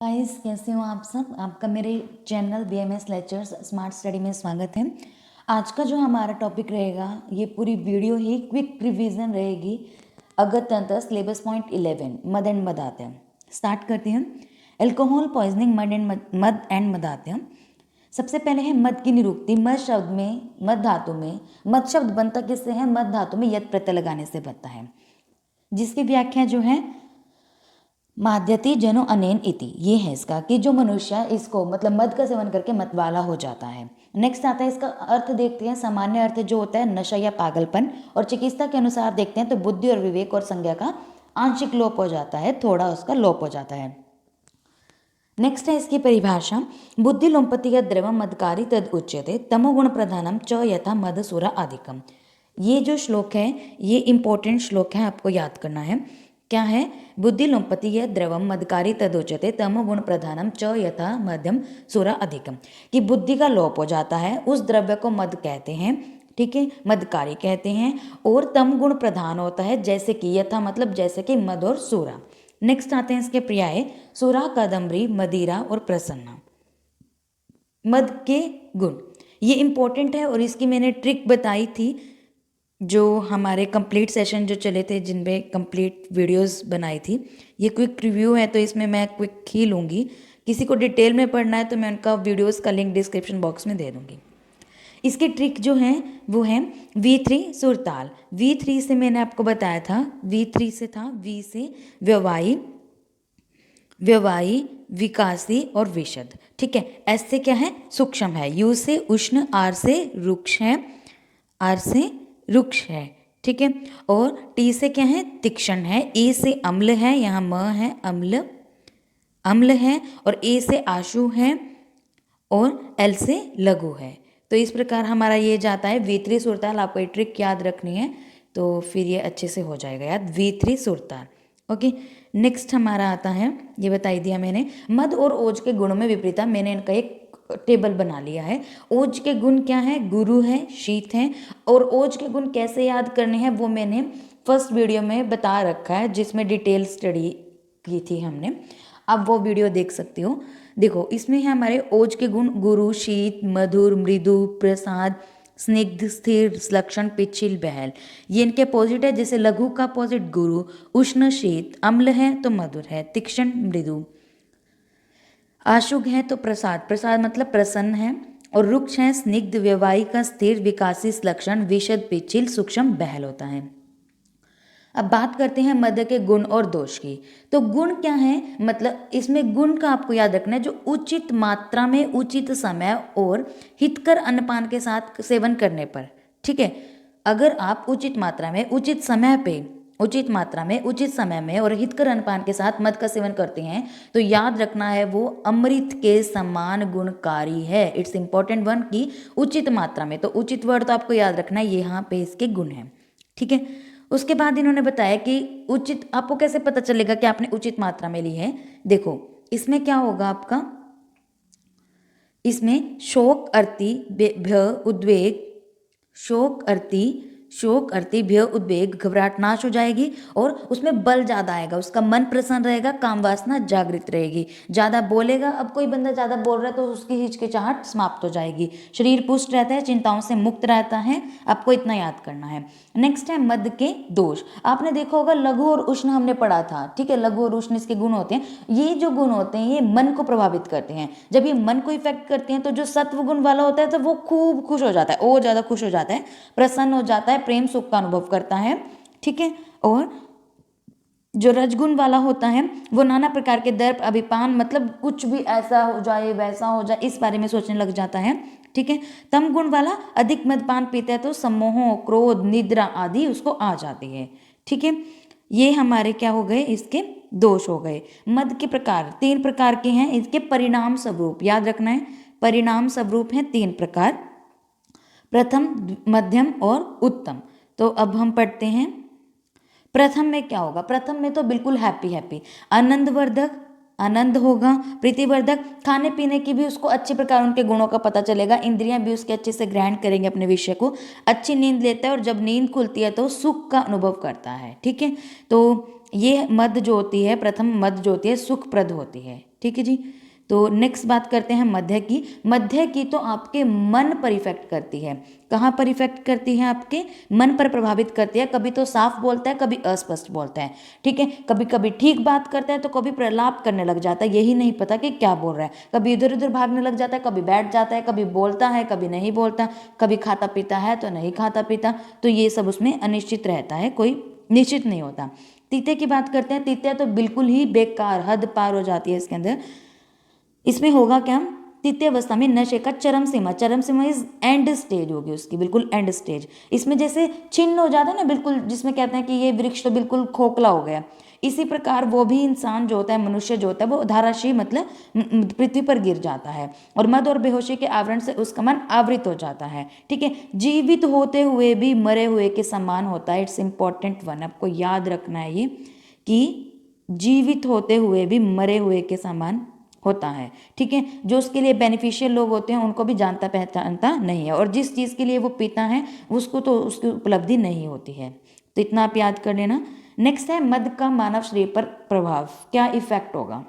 Guys, कैसे हो आप सब। आपका मेरे channel BMS lectures smart study में स्वागत है। आज का जो हमारा टॉपिक रहेगा, ये पूरी वीडियो ही क्विक रिवीजन रहेगी। अगस्त तंत्र सिलेबस पॉइंट 11 मद एंड मदात्य। स्टार्ट करते हैं। एल्कोहल पॉइजनिंग मद एंड मदात्य। सबसे पहले है मद की निरुक्ति। मद शब्द में, मद धातु में, मद शब्द बनता किससे है? मद धातु में यत प्रत्यय लगाने से बनता है, जिसकी व्याख्या जो है माद्यति जनो अनेन इति, ये है इसका कि जो मनुष्य इसको मतलब मद का सेवन करके मतवाला हो जाता है। नेक्स्ट आता है इसका अर्थ देखते हैं। सामान्य अर्थ जो होता है नशा या पागलपन, और चिकित्सा के अनुसार देखते हैं तो बुद्धि और विवेक और संज्ञा का आंशिक लोप हो जाता है, थोड़ा उसका लोप हो जाता है। नेक्स्ट है इसकी परिभाषा। बुद्धि लोम्पति या द्रव मदकारी तद उच्यते तमोगुण प्रधानम च यथा मद सुरा अधिकम। ये जो श्लोक है ये इंपॉर्टेंट श्लोक है, आपको याद करना है। क्या है? बुद्धि लोम्पति या द्रवम मदकारी तदोच्यते तमो गुण प्रधानम च यथा मध्यम सुरा अधिकम, कि बुद्धि का लोप हो जाता है, उस द्रव्य को मद कहते हैं, ठीक है, मदकारी कहते हैं, और तम गुण प्रधान होता है, जैसे कि यथा मतलब जैसे कि मद और सूरा। नेक्स्ट आते हैं इसके पर्याय। सूरा, कादम्बरी, मदिरा और प्रसन्ना। मद के गुण ये इंपॉर्टेंट है, और इसकी मैंने ट्रिक बताई थी जो हमारे कंप्लीट सेशन जो चले थे, जिनमें कंप्लीट वीडियोस बनाई थी। ये क्विक रिव्यू है तो इसमें मैं क्विक ही लूँगी। किसी को डिटेल में पढ़ना है तो मैं उनका वीडियोस का लिंक डिस्क्रिप्शन बॉक्स में दे दूँगी। इसकी ट्रिक जो है वो है V3 सुरताल। V3 से मैंने आपको बताया था, V3 से था, V से व्यवायी, व्यवायी, विकासी और विशद, ठीक है। S से क्या है? सूक्ष्म है। U से उष्ण, R से रुक्ष है, R से रुक्ष है, ठीक है। और T से क्या है? तीक्ष्ण है। E से अम्ल है, यहाँ म है, अम्ल, अम्ल है। और A से आशु है, और L से लघु है। तो इस प्रकार हमारा ये जाता है V3 सुरताल। आपको ये ट्रिक याद रखनी है तो फिर ये अच्छे से हो जाएगा याद। V3 सुरताल, okay. नेक्स्ट हमारा आता है, ये बताई दिया मैंने, मद और ओज के गुणों में विपरीतता। मैंने इनका एक टेबल बना लिया है। ओज के गुण क्या है? गुरु है, शीत है। और ओज के गुण कैसे याद करने हैं वो मैंने फर्स्ट वीडियो में बता रखा है, जिसमें डिटेल स्टडी की थी हमने। अब वो वीडियो देख सकते हो। देखो, इसमें है हमारे ओज के गुण गुरु, शीत, मधुर, मृदु, प्रसाद, स्निग्ध, स्थिर, लक्षण, पिछिल, बहल। ये इनके अपोजिट है। जैसे लघु का अपोजिट गुरु, उष्ण शीत, अम्ल है तो मधुर है, तीक्ष्ण मृदु, आशुग है तो प्रसाद, प्रसाद मतलब प्रसन्न है, और रुक्ष है स्निग्ध, व्यवाही का स्थिर, विकासी, लक्षण, विशद, पिछिल, सूक्ष्म, बहल होता है। अब बात करते हैं मद के गुण और दोष की। तो गुण क्या है? मतलब इसमें गुण का आपको याद रखना है, जो उचित मात्रा में, उचित समय और हितकर अन्नपान के साथ सेवन करने पर, ठीक है। अगर आप उचित मात्रा में, उचित समय पे, उचित मात्रा में, उचित समय में और हितकर अन्नपान के साथ मद का सेवन करते हैं तो याद रखना है वो अमृत के समान गुणकारी है। इट्स इंपॉर्टेंट वन की उचित मात्रा में, तो उचित वर्ड तो आपको याद रखना है, यहाँ पे इसके गुण हैं, ठीक है। उसके बाद इन्होंने बताया कि उचित, आपको कैसे पता चलेगा कि आपने उचित मात्रा में ली है? देखो, इसमें क्या होगा आपका, इसमें शोक, अर्ति, भय, उद्वेग, शोक अर्ति, भय, उद्वेग, घबराहट नाश हो जाएगी, और उसमें बल ज़्यादा आएगा, उसका मन प्रसन्न रहेगा, काम वासना जागृत रहेगी, ज़्यादा बोलेगा। अब कोई बंदा ज़्यादा बोल रहा है तो उसकी हिचकिचाहट समाप्त हो जाएगी, शरीर पुष्ट रहता है, चिंताओं से मुक्त रहता है। आपको इतना याद करना है। नेक्स्ट है मद के दोष। आपने देखा होगा लघु और उष्ण हमने पढ़ा था, ठीक है। लघु और उष्ण इसके गुण होते हैं। ये जो गुण होते हैं ये मन को प्रभावित करते हैं। जब ये मन को इफेक्ट करते हैं तो जो सत्व गुण वाला होता है तो वो खूब खुश हो जाता है, और ज़्यादा खुश हो जाता है, प्रसन्न हो जाता है, प्रेम सुख का अनुभव करता है, ठीक है। और जो रजगुण वाला होता है वो नाना प्रकार के दर्प, अभिमान, मतलब कुछ भी ऐसा हो जाए वैसा हो जाए इस बारे में सोचने लग जाता है, ठीक है। तम गुण वाला अधिक मदपान पीता है तो सम्मोह, क्रोध, निद्रा आदि उसको आ जाती है, ठीक है। ये हमारे क्या हो गए? इसके दोष हो गए। मद के प्रकार 3 प्रकार के हैं। इसके परिणाम स्वरूप याद रखना है, परिणाम स्वरूप है 3 प्रकार, प्रथम, मध्यम और उत्तम। तो अब हम पढ़ते हैं। प्रथम में क्या होगा? प्रथम में तो बिल्कुल हैप्पी हैप्पी, आनंदवर्धक, आनंद होगा, प्रीतिवर्धक, खाने पीने की भी उसको अच्छे प्रकार उनके गुणों का पता चलेगा, इंद्रियां भी उसके अच्छे से ग्रहण करेंगे अपने विषय को, अच्छी नींद लेता है, और जब नींद खुलती है तो सुख का अनुभव करता है, ठीक है। तो ये मद जो होती है, प्रथम मद जो होती है सुखप्रद होती है, ठीक है जी। तो नेक्स्ट बात करते हैं मध्य की। मध्य की तो आपके मन पर इफेक्ट करती है। कहाँ पर इफेक्ट करती है? आपके मन पर प्रभावित करती है। कभी तो साफ बोलता है, कभी अस्पष्ट बोलता है, ठीक है। कभी कभी ठीक बात करता है तो कभी प्रलाप करने लग जाता है, यही नहीं पता कि क्या बोल रहा है। कभी इधर उधर भागने लग जाता है, कभी बैठ जाता है, कभी बोलता है, कभी नहीं बोलता, कभी खाता पीता है तो नहीं खाता पीता। तो ये सब उसमें अनिश्चित रहता है, कोई निश्चित नहीं होता। तीते की बात करते हैं। तीते तो बिल्कुल ही बेकार, हद पार हो जाती है इसके अंदर। इसमें होगा क्या? तृतीय अवस्था में नशे का चरम सीमा इज एंड स्टेज होगी उसकी, बिल्कुल एंड स्टेज। इसमें जैसे छिन्न हो जाता है ना बिल्कुल, जिसमें कहते हैं कि ये वृक्ष तो बिल्कुल खोखला हो गया, इसी प्रकार वो भी इंसान जो होता है, मनुष्य जो होता है, वो धाराशीय मतलब पृथ्वी पर गिर जाता है और मद और बेहोशी के आवरण से उसका मन आवृत हो जाता है, ठीक है। जीवित होते हुए भी मरे हुए के समान होता है। इट्स इंपॉर्टेंट वन, आपको याद रखना है ये, कि जीवित होते हुए भी मरे हुए के समान होता है, ठीक है। जो उसके लिए बेनिफिशियल लोग होते हैं उनको भी जानता पहचानता नहीं है, और जिस चीज़ के लिए वो पीता है उसको तो उसकी उपलब्धि नहीं होती है। तो इतना आप याद कर लेना। नेक्स्ट है मद का मानव शरीर पर प्रभाव, क्या इफेक्ट होगा?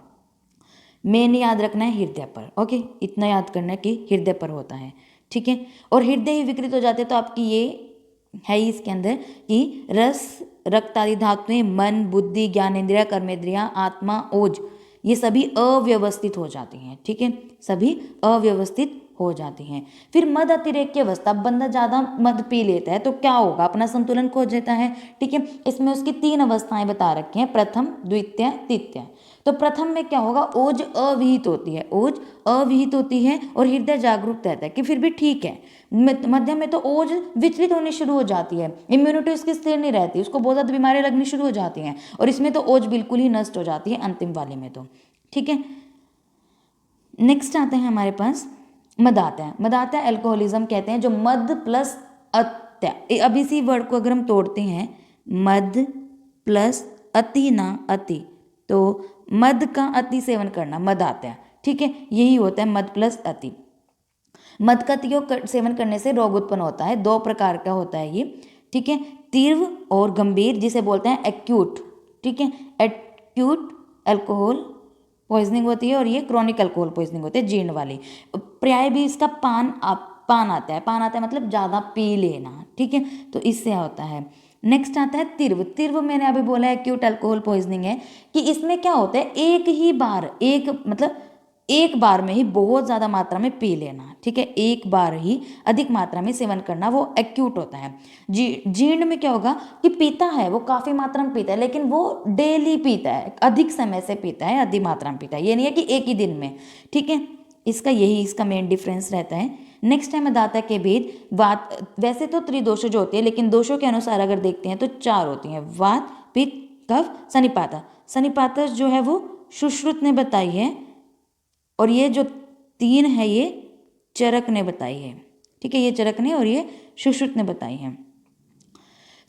मेन याद रखना है हृदय पर, ओके। इतना याद करना है कि हृदय पर होता है, ठीक है। और हृदय ही विकृत हो जाते तो आपकी ये है ही इसके अंदर कि रस, रक्त आदि धातुएं, मन, बुद्धि, ज्ञानेंद्रिया, कर्मेंद्रिया, आत्मा, ओज, ये सभी अव्यवस्थित हो जाती हैं, ठीक है। सभी अव्यवस्थित हो जाती हैं। फिर मद अतिरेक की अवस्था, बंदा ज़्यादा मद पी लेता है तो क्या होगा? अपना संतुलन खो देता है, ठीक है। इसमें उसकी 3 अवस्थाएं बता रखी हैं, प्रथम, द्वितीय, तृतीय। तो प्रथम में क्या होगा? ओज अविहित होती है, ओज अविहित होती है और हृदय जागरूक रहता है कि फिर भी ठीक है। मध्य में तो ओज विचलित होनी शुरू हो जाती है, इम्यूनिटी उसकी स्थिर नहीं रहती, उसको बहुत ज़्यादा बीमारियां लगनी शुरू हो जाती हैं, और इसमें तो ओज बिल्कुल ही नष्ट हो जाती है अंतिम वाले में तो, ठीक है। नेक्स्ट आते हैं हमारे पास मदात्या। मदात्या एल्कोहलिज्म कहते हैं, जो मद प्लस अत्या। अब इसी वर्ड को अगर हम तोड़ते हैं, मद प्लस अति, ना अति, तो मद का अति सेवन करना मदात्या, ठीक है। यही होता है मद प्लस अति। मद का अति सेवन करने से रोग उत्पन्न होता है, 2 प्रकार का होता है ये, ठीक है। तीव्र और गंभीर, जिसे बोलते हैं एक्यूट, ठीक है। एक्यूट अल्कोहल पॉइजनिंग होती है और ये क्रॉनिक अल्कोहल पॉइजनिंग होती है, जीर्ण वाली। प्राय भी इसका पान आता है, पान आता है मतलब ज़्यादा पी लेना, ठीक है। तो इससे होता है। नेक्स्ट आता है तीव्र। तीव्र मैंने अभी बोला है एक्यूट अल्कोहल पॉइजनिंग है, कि इसमें क्या होता है, एक ही बार, एक बार में ही बहुत ज़्यादा मात्रा में पी लेना, ठीक है। एक बार ही अधिक मात्रा में सेवन करना, वो एक्यूट होता है। जीर्ण में क्या होगा कि पीता है, वो काफ़ी मात्रा में पीता है, लेकिन वो डेली पीता है, अधिक समय से पीता है, अधिक मात्रा में पीता है, ये नहीं है कि एक ही दिन में, ठीक है। इसका मेन डिफरेंस रहता है। नेक्स्ट है मदाता के भेद। वात, वैसे तो त्रिदोष जो होती है, लेकिन दोषों के अनुसार अगर देखते हैं तो 4 होती हैं, वात, पित्त, कफ, सनिपाता। सनिपाता जो है वो सुश्रुत ने बताई है, और ये जो 3 है ये चरक ने बताई है, ठीक है। ये चरक ने और ये सुश्रुत ने बताई है।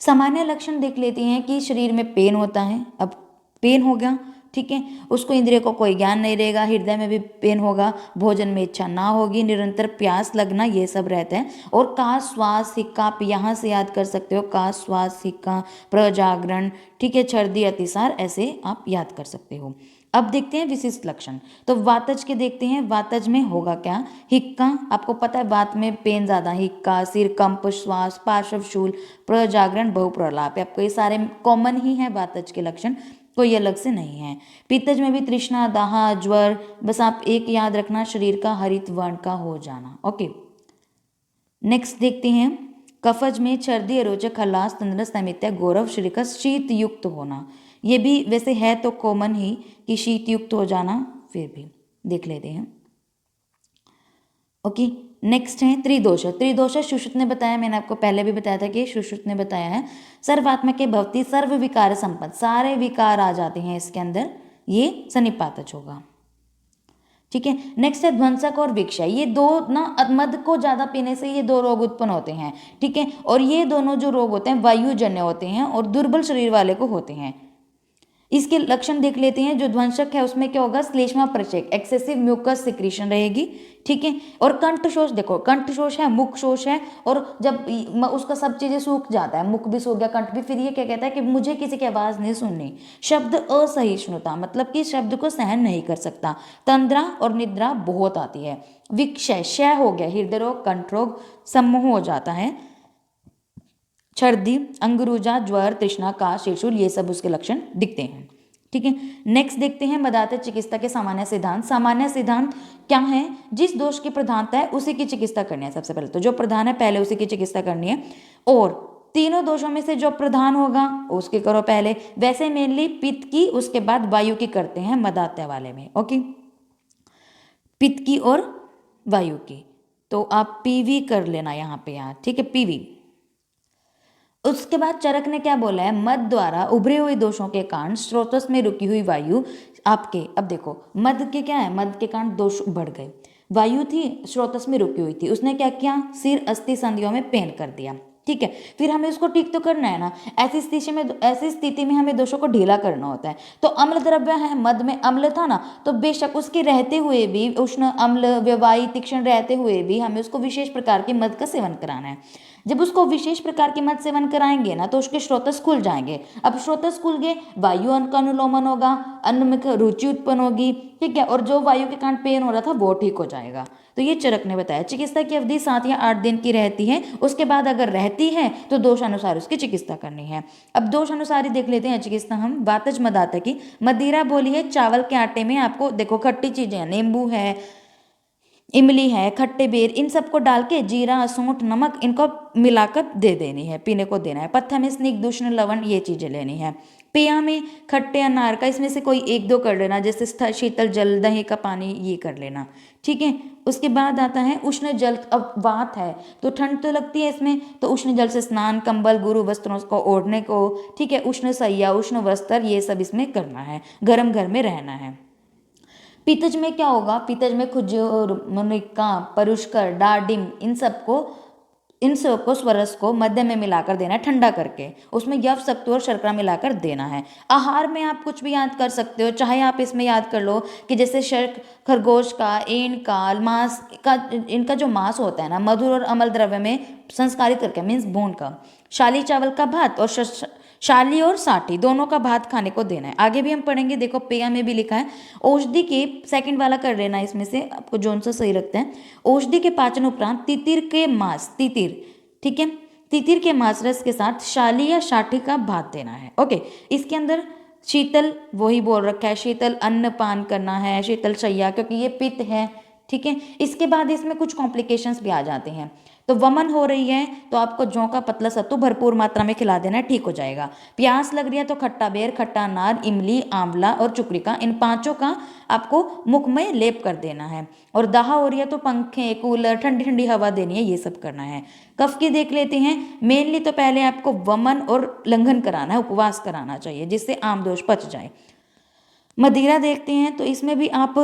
सामान्य लक्षण देख लेते हैं कि शरीर में पेन होता है। अब पेन हो गया, ठीक है, उसको इंद्रिय को कोई ज्ञान नहीं रहेगा, हृदय में भी पेन होगा, भोजन में इच्छा ना होगी, निरंतर प्यास लगना, ये सब रहता है। और काश, श्वास, हिक्का, आप यहाँ से याद कर सकते हो, काश, श्वास, हिक्का, प्रजागरण, ठीक है, छर्दी, अतिसार, ऐसे आप याद कर सकते हो। अब देखते हैं विशिष्ट लक्षण। तो वातज के देखते हैं। वातज में होगा क्या? हिक्का, आपको पता है वात में पेन ज़्यादा, हिक्का, सिर कंप, श्वास, पार्श्वशूल, प्रजागरण, बहुप्रलाप, आपको ये सारे कॉमन ही हैं वातज के लक्षण, कोई अलग से नहीं है। पित्तज में भी तृष्णा, दाह, ज्वर, बस आप एक याद रखना, शरीर का हरित वर्ण का हो जाना, ओके। नेक्स्ट देखते हैं कफज में छर्दी, अरोचक, हल्लास, तंद्रस, तमित्या, गौरव, शरीर का शीत युक्त होना। ये भी वैसे है तो कॉमन ही कि शीत युक्त हो जाना, फिर भी देख लेते हैं, ओके। नेक्स्ट है त्रिदोष। त्रिदोष सुश्रुत ने बताया, मैंने आपको पहले भी बताया था कि सुश्रुत ने बताया है। सर्वात्मक के भवती, सर्व विकार संपन्न, सारे विकार आ जाते हैं इसके अंदर, ये सन्निपातज होगा, ठीक है। नेक्स्ट है ध्वंसक और विक्षय। ये 2 ना, मद को ज़्यादा पीने से ये 2 रोग उत्पन्न होते हैं, ठीक है। और ये दोनों जो रोग होते हैं वायुजन्य होते हैं और दुर्बल शरीर वाले को होते हैं। इसके लक्षण देख लेते हैं। जो ध्वंसक है उसमें क्या होगा, श्लेष्मा प्रचेक, एक्सेसिव म्यूकस सिक्रीशन रहेगी, ठीक है। और कंठ शोष, देखो कंठ शोष है, मुख शोष है, और जब उसका सब चीजें सूख जाता है, मुख भी सूख गया, कंठ भी, फिर ये क्या कहता है कि मुझे किसी की आवाज नहीं सुननी। शब्द असहिष्णुता, मतलब कि शब्द को सहन नहीं कर सकता। तंद्रा और निद्रा बहुत आती है। विक्षय, क्षय हो गया, हृदय रोग, कंठ रोग, सम्मोह हो जाता है, छर्दी, अंगरूजा, ज्वर, तृष्णा, काश, शिरशूल, ये सब उसके लक्षण दिखते हैं, ठीक है। नेक्स्ट देखते हैं मदाते चिकित्सा के सामान्य सिद्धांत। सामान्य सिद्धांत क्या है, जिस दोष की प्रधानता है उसी की चिकित्सा करनी है। सबसे पहले तो जो प्रधान है पहले उसी की चिकित्सा करनी है, और तीनों दोषों में से जो प्रधान होगा उसकी करो पहले। वैसे मेनली पित्त की, उसके बाद वायु की करते हैं मदात्य वाले में, ओके। पित्त की और वायु की, तो आप पीवी कर लेना यहाँ पे, यहाँ ठीक है, पीवी। उसके बाद चरक ने क्या बोला है, मद द्वारा उभरे हुए दोषों के कारण स्रोतस में रुकी हुई वायु आपके, अब देखो मद के क्या है, मद के कारण दोष बढ़ गए। वायु थी स्रोतस में रुकी हुई थी, उसने क्या किया, सिर अस्थि संधियों में पेन कर दिया, ठीक है। फिर हमें उसको ठीक तो करना है ना। ऐसी स्थिति में हमें दोषों को ढीला करना होता है। तो अम्ल द्रव्य है, मद में अम्ल था ना, तो बेशक उसके रहते हुए भी, उष्ण अम्ल व्यवाही तीक्ष्ण रहते हुए भी हमें उसको विशेष प्रकार के मद का सेवन कराना है। जब उसको विशेष प्रकार के मद सेवन कराएंगे ना, तो उसके स्रोतस खुल जाएंगे। अब स्रोतस खुल गए, वायु का अनुलोमन होगा, अन्न में रुचि उत्पन्न होगी, ठीक है, और जो वायु के कारण पेन हो रहा था वो ठीक हो जाएगा। तो ये चरक ने बताया। चिकित्सा की अवधि 7 या 8 दिन की रहती है। उसके बाद अगर रहती है तो दोष अनुसार उसकी चिकित्सा करनी है। अब दोष अनुसार ही देख लेते हैं चिकित्सा हम। वातज मदाता की, मदिरा बोली है चावल के आटे में, आपको देखो खट्टी चीजें, नींबू है, इमली है, खट्टे बेर, इन सबको डाल के जीरा, सूंठ, नमक, इनको मिलाकर दे देनी है, पीने को देना है। पत्थर में स्निग्ध, उष्ण, लवण, ये चीजें लेनी है। पेया में खट्टे अनार का, इसमें से कोई एक दो कर लेना, जैसे शीतल जल, दही का पानी, ये कर लेना, ठीक है। उसके बाद आता है उष्ण जल। अब वात है तो ठंड तो लगती है इसमें, तो उष्ण जल से स्नान, कंबल, गुरु वस्त्रों को ओढ़ने को, ठीक है, उष्ण सैया, उष्ण वस्त्र, ये सब इसमें करना है, गर्म घर में रहना है। पित्तज में क्या होगा, पित्तज में खजूर, मुनिक्का, परुष्कर, डाडिम, इन सबको स्वरस को मध्य में मिलाकर देना है, ठंडा करके, उसमें यव, सत्तू और शर्करा मिलाकर देना है। आहार में आप कुछ भी याद कर सकते हो, चाहे आप इसमें याद कर लो कि जैसे खरगोश का, एन का, मांस का, इनका जो मांस होता है ना, मधुर और अम्ल द्रव्य में संस्कारित करके, मीन्स भून का। शाली चावल का भात और शाली और साठी दोनों का भात खाने को देना है। आगे भी हम पढ़ेंगे, देखो पेया में भी लिखा है। औषधि के, सेकंड वाला कर लेना, इसमें से आपको जोन सा सही लगता है। औषधि के पाचन उपरांत तितिर के मांस, तितिर, ठीक है, तितिर के मांस रस के साथ शाली या साठी का भात देना है, ओके। इसके अंदर शीतल, वही बोल रखा है, शीतल अन्न पान करना है, शीतल शैया, क्योंकि ये पित्त है, ठीक है। इसके बाद इसमें कुछ कॉम्प्लिकेशंस भी आ जाते हैं। तो वमन हो रही है तो आपको जौ का पतला सत्तू भरपूर मात्रा में खिला देना है, ठीक हो जाएगा। प्यास लग रही है तो खट्टा बेर, खट्टा अनार, इमली, आंवला और चुकरिका, इन पांचों का आपको मुख में लेप कर देना है। और दाह हो रही है तो पंखे, कूलर, ठंडी ठंडी हवा देनी है, ये सब करना है। कफ की देख लेते हैं। मेनली तो पहले आपको वमन और लंघन कराना है, उपवास कराना चाहिए, जिससे आम दोष पच जाए। मदिरा देखते हैं तो इसमें भी आप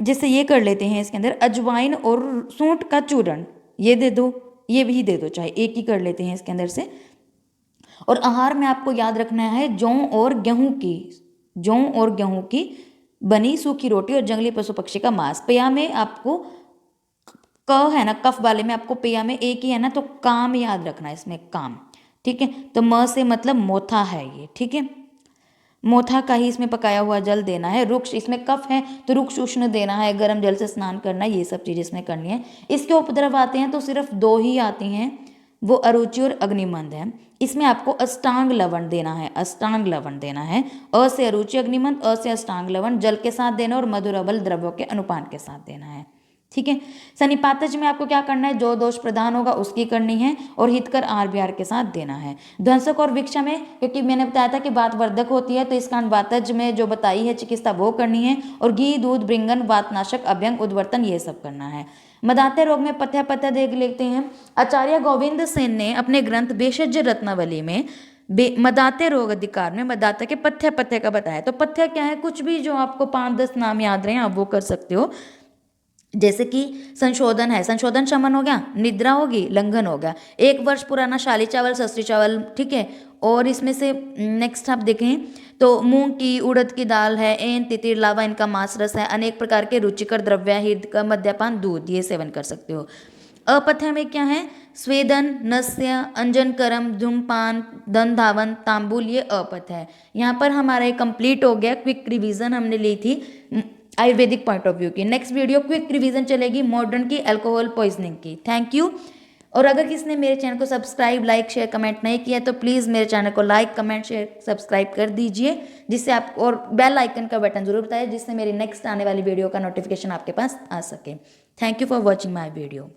जैसे ये कर लेते हैं, इसके अंदर अजवाइन और सूंठ का चूर्ण, ये दे दो, ये भी दे दो, चाहे एक ही कर लेते हैं इसके अंदर से। और आहार में आपको याद रखना है जौ और गेहूं की बनी सूखी रोटी और जंगली पशु पक्षी का मांस। पेया में आपको क है ना, कफ वाले में आपको पेया में एक ही है ना, तो काम याद रखना है इसमें, काम, ठीक है। तो म से मतलब मोथा है ये, ठीक है, मोथा का ही इसमें पकाया हुआ जल देना है। रुक्ष, इसमें कफ है तो रुक्ष उष्ण देना है, गर्म जल से स्नान करना है, ये सब चीज़ इसमें करनी है। इसके उपद्रव आते हैं तो सिर्फ 2 ही आती हैं, वो अरुचि और अग्निमंद है। इसमें आपको अष्टांग लवण देना है, अष्टांग लवण देना है। अ से अरुचि अग्निमंद, अ से अष्टांग लवण जल के साथ देना और मधुर अबल द्रव्यों के अनुपान के साथ देना है, ठीक है। सनिपातज में आपको क्या करना है, जो दोष प्रधान होगा उसकी करनी है और हितकर आहार विहार के साथ देना है। ध्वंसक और विक्षा में, क्योंकि मैंने बताया था कि वात वर्धक होती है, तो इस कारण वातज में जो बताई है चिकित्सा वो करनी है। और घी, दूध, भृंगन, वातनाशक, अभ्यंग, उद्वर्तन, ये सब करना है। मदाते रोग में पथ्य पथ्य देख लेते हैं। आचार्य गोविंद सेन ने अपने ग्रंथ भेषज रत्नावली में मदाते रोग अधिकार में मदाता के पथ्य पथ्य का बताया। तो पथ्य क्या है, कुछ भी जो आपको 5-10 नाम याद रहे आप वो कर सकते हो। जैसे कि संशोधन है, संशोधन शमन हो गया, निद्रा होगी, लंघन हो गया। 1 वर्ष पुराना शाली चावल, सस्ती चावल, ठीक है। और इसमें से नेक्स्ट आप देखें तो मूंग की, उड़द की दाल है, एन, तितिर, लावा, इनका मांस रस है, अनेक प्रकार के रुचिकर द्रव्य, हृद का मद्यपान, दूध, ये सेवन कर सकते हो। अपथ्य में क्या है, स्वेदन, नस्य, अंजनकरम, धूमपान, धन धावन, तांबुल, ये अपथ्य है। यहाँ पर हमारा कंप्लीट हो गया, क्विक रिवीजन हमने ली थी आयुर्वेदिक पॉइंट ऑफ व्यू की। नेक्स्ट वीडियो क्विक रिवीजन चलेगी मॉडर्न की, अल्कोहल पॉइजनिंग की। Thank you. और अगर किसी ने मेरे चैनल को सब्सक्राइब, लाइक, शेयर, कमेंट नहीं किया तो प्लीज़ मेरे चैनल को लाइक, कमेंट, शेयर, सब्सक्राइब कर दीजिए, जिससे आप, और बेल आइकन का बटन जरूर बताइए, जिससे मेरी नेक्स्ट आने वाली वीडियो का नोटिफिकेशन आपके पास आ सके। Thank you for watching my video.